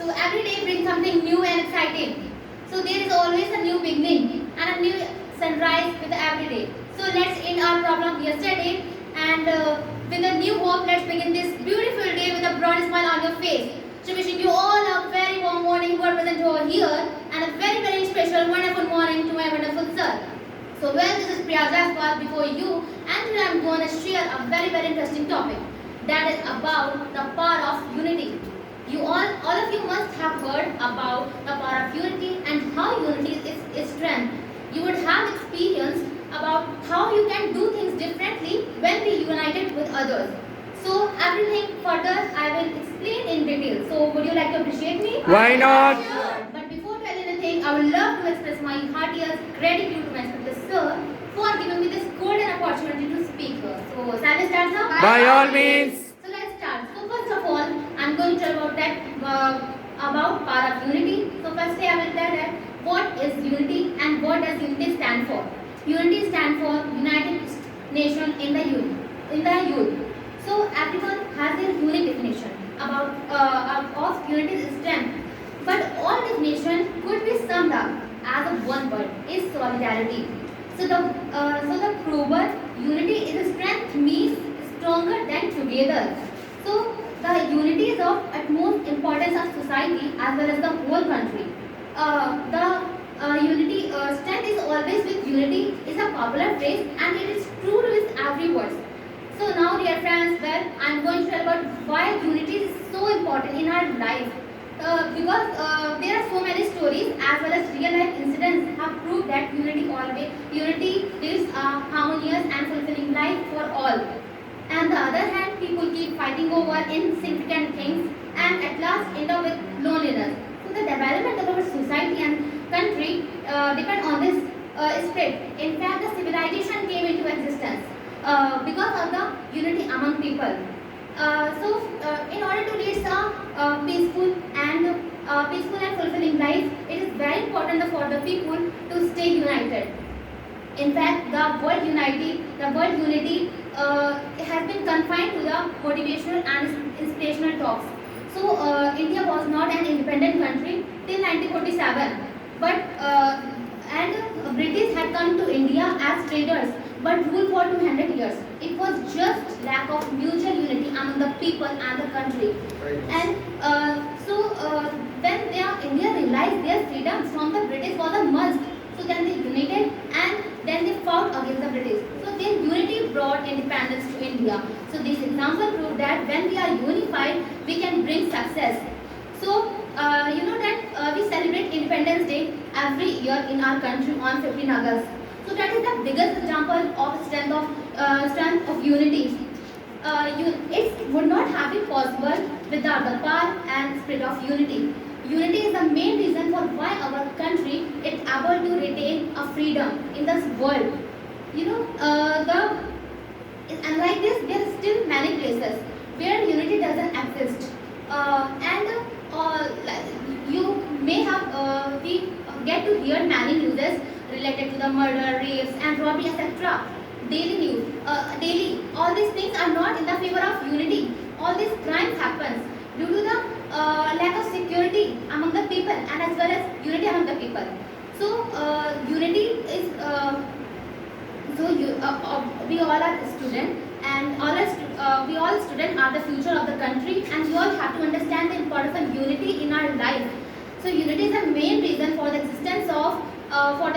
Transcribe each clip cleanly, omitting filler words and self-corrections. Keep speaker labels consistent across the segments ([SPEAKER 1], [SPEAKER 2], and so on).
[SPEAKER 1] So every day brings something new and exciting. So there is always a new beginning and a new sunrise with every day. So let's end our problem yesterday and with a new hope, let's begin this beautiful day with a broad smile on your face. So wishing you all a very warm morning who are present over here and a very special wonderful morning to my wonderful sir. So well, this is Priya Jaspal before you and today I am going to share a very interesting topic that is about the power of unity. All of you must have heard about the power of unity and how unity is strength. You would have experience about how you can do things differently when we united with others. So everything further I will explain in detail. So would you like to appreciate me?
[SPEAKER 2] Why not?
[SPEAKER 1] Sure. But before telling anything, I would love to express my heartiest gratitude to my respected sir for giving me this golden opportunity to speak here. So shall we start now?
[SPEAKER 2] By all means.
[SPEAKER 1] So let's start. So first of all, I'm going to tell about that about power of unity. So firstly, I will tell that what is unity and what does unity stand for. Unity stands for United Nation in the youth. So everyone has their unique definition about of unity's strength. But all definition could be summed up as a one word is solidarity. So the proven unity is strength means stronger than together. So the unity is of utmost importance of society as well as the whole country. The unity strength is always with unity is a popular phrase and it is true with every word. So now dear friends, well I am going to tell about why unity is so important in our life. Because there are so many stories as well as real life incidents have proved that unity gives a harmonious and fulfilling life for all. And the other hand, people keep fighting over insignificant things and at last end up with loneliness. So the development of our society and country depend on this spirit. In fact, the civilization came into existence because of the unity among people. In order to lead a peaceful and fulfilling life, it is very important for the people to stay united. In fact, the word unity has been confined to the motivational and inspirational talks. So, India was not an independent country till 1947, but and British had come to India as traders, but ruled for 200 years. It was just lack of mutual unity among the people and the country. And when India realized their freedom from the British was a must, so then they united and then they fought against the British. So their unity brought independence to India. So this example proved that when we are unified, we can bring success. So you know that we celebrate Independence Day every year in our country on 15 August. So that is the biggest example of strength of unity. It would not have been possible without the power and spirit of unity. Unity is the main reason for why our country is able to retain a freedom in this world. You know, unlike this, there are still many places where unity doesn't exist, like you may have we get to hear many newses related to the murder, rapes, and robbery, etc. Daily news, daily. All these things are not in the favor of unity. All these crimes happens due to the lack of security among the people and as well as unity among the people. So unity is we all are students and we all students are the future of the country and we all have to understand the importance of unity in our life. So unity is the main reason for the existence of our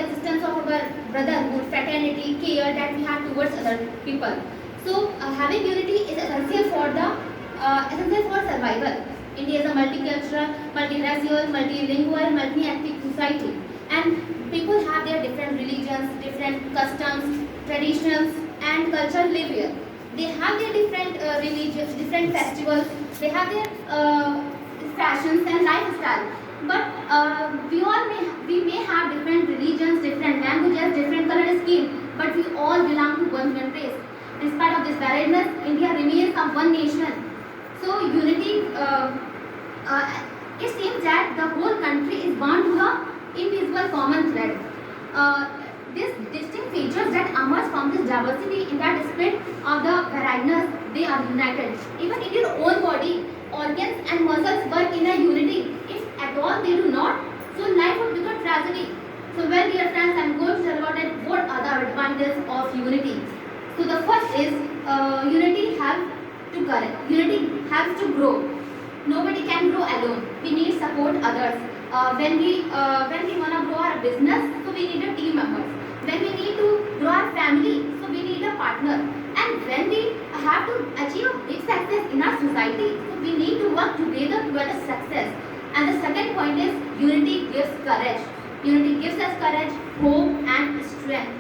[SPEAKER 1] brotherhood, fraternity, care that we have towards other people. So having unity is essential for survival. India is a multicultural, multiracial, multilingual, multi-ethnic society, and people have their different religions, different customs, traditions, and culture live here. They have their different religions, different festivals. They have their fashions and lifestyle. But we may have different religions, different languages, different color scheme, but we all belong to one human race. In spite of this variedness, India remains a one nation. So unity, it seems that the whole country is bound to the invisible common thread. These distinct features that emerge from this diversity in that spirit of the variedness, they are united. Even in your own body, organs and muscles work in a unity. If So well, dear friends, I'm going to tell about it. What are the advantages of unity? So the first is unity helps to correct. Unity helps to grow. Nobody can grow alone. We need support others. When we wanna grow our business, so we need a team members. When we need to grow our family, so we need a partner. And when we have to achieve a big success in our society, so we need to work together toward a success. And the second point is unity gives courage. Unity gives us courage, hope, and strength.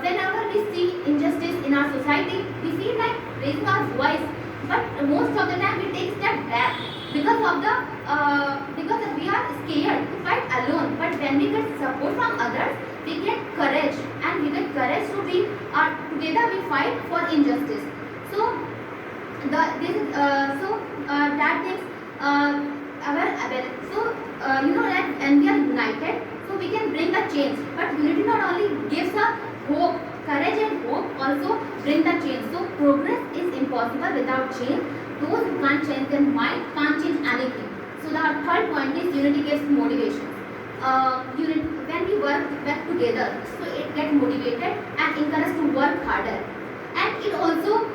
[SPEAKER 1] Whenever we see injustice in our society, we feel like raising our voice, but most of the time we take step back because we are scared to fight alone. But when we get support from others, we get courage, and we get courage to be together. We fight for injustice. So that is our ability. So you know that when we are united, so we can bring a change. But unity not only gives a hope, courage and hope also bring the change. So progress is impossible without change. Those who can't change their mind can't change anything. So the third point is unity gives motivation. When we work together, so it gets motivated and encouraged to work harder. And it also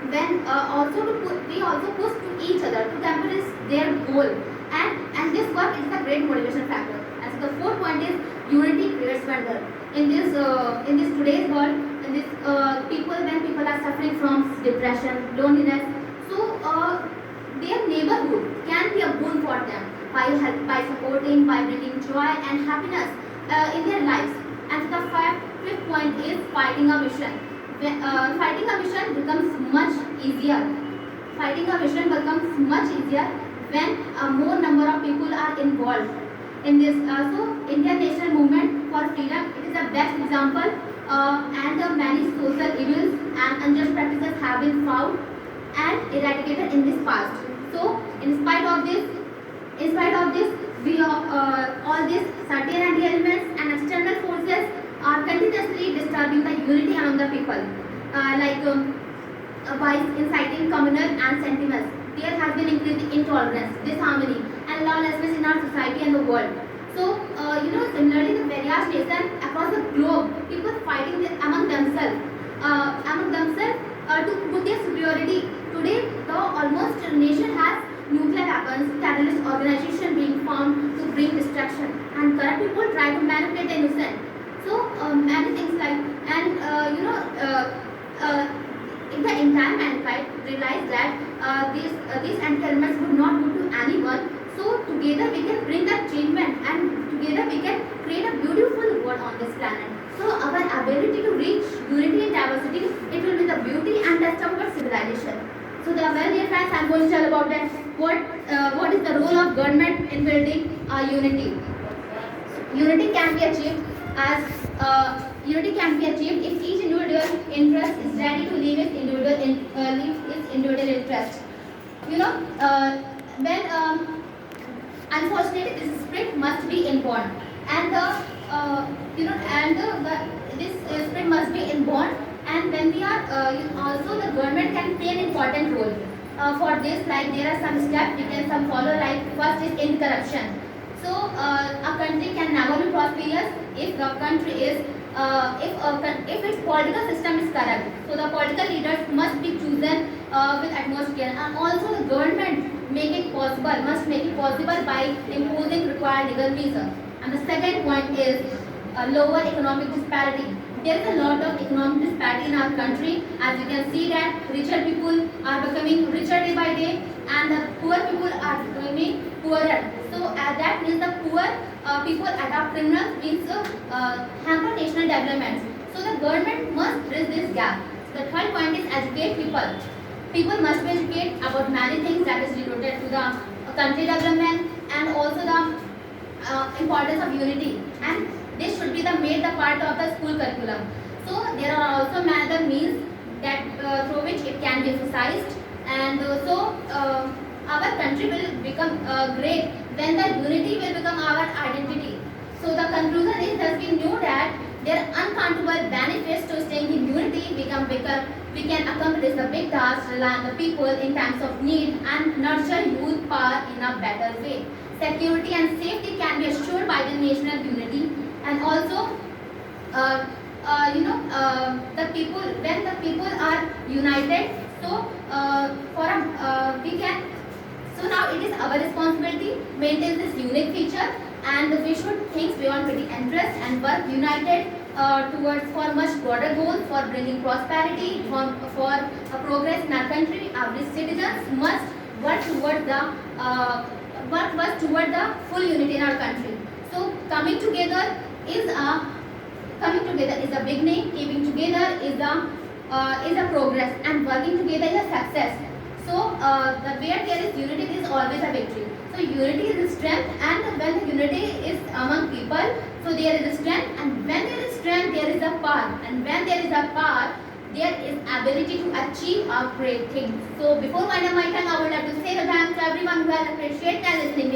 [SPEAKER 1] we also push to each other to accomplish their goal. And this work is a great motivation factor. And so the fourth point is unity creates wonder. In this today's world, in this when people are suffering from depression, loneliness, so their neighborhood can be a boon for them by supporting, by bringing joy and happiness in their lives. And the fifth point is fighting a mission. Fighting a mission becomes much easier. Fighting a mission becomes much easier when a more number of people are involved in this. So Indian national movement for freedom, it is the best example, and many social evils and unjust practices have been found and eradicated in this past. So in spite of this, we all these certain anti-elements and external forces are continuously disturbing the unity among the people, by inciting communal and sentiments. There has been increasing intolerance, disharmony, and lawlessness in our society and the world. So, similarly, the various nations across the globe, people fighting among themselves to their superiority. Today, the almost nation has nuclear weapons, terrorist organization being formed to bring destruction, and corrupt people try to manipulate the innocent. So many things like, and if the entire mankind realize that these anti-elements would not go to anyone, so together we can bring that achievement, and together we can create a beautiful world on this planet. So our ability to reach unity and diversity, it will be the beauty and test of our civilization. So the well, dear friends, I am going to tell about that. What is the role of government in building unity? Unity can be achieved if each individual interest is ready to leave its individual interest. Unfortunately, this spirit must be inborn, and this spirit must be inborn. And when we are also the government can play an important role for this. Like there are some steps we can follow. Like first is anti-corruption. So a country can never be prosperous if the country is if its political system is corrupt. So the political leaders must be chosen with utmost care, and also the government must make it possible by imposing required legal measures. And the second point is lower economic disparity. There is a lot of economic disparity in our country. As you can see that richer people are becoming richer day by day, and the poor people are becoming poorer. So that means the poor people adopt criminals, means hamper national development. So the government must bridge this gap. The third point is educate people. People must be educated about many things that is related to the country development, and also the importance of unity. And this should be made the part of the school curriculum. So there are also many other means that through which it can be emphasized, and our country will become great when the unity will become our identity. So the conclusion is that we know that there are uncountable benefits to staying in unity. We can accomplish the big tasks, rely on the people in times of need, and nurture youth power in a better way. Security and safety can be assured by the national unity, And also, the people, when the people are united, so we can, so now it is our responsibility maintain this unique feature, and we should think beyond petty interest and work united towards for much broader goals for bringing prosperity, for progress in our country. Our citizens must work towards the full unity in our country. So coming together is a beginning, keeping together is a progress, and working together is a success. So where there is unity, there is always a victory. So unity is strength, and when the unity is among people, so there is strength, and when there is strength, there is a power, and when there is a power, there is ability to achieve a great thing. So before winding up my time, I would like to say the thanks to everyone who has appreciated and listening.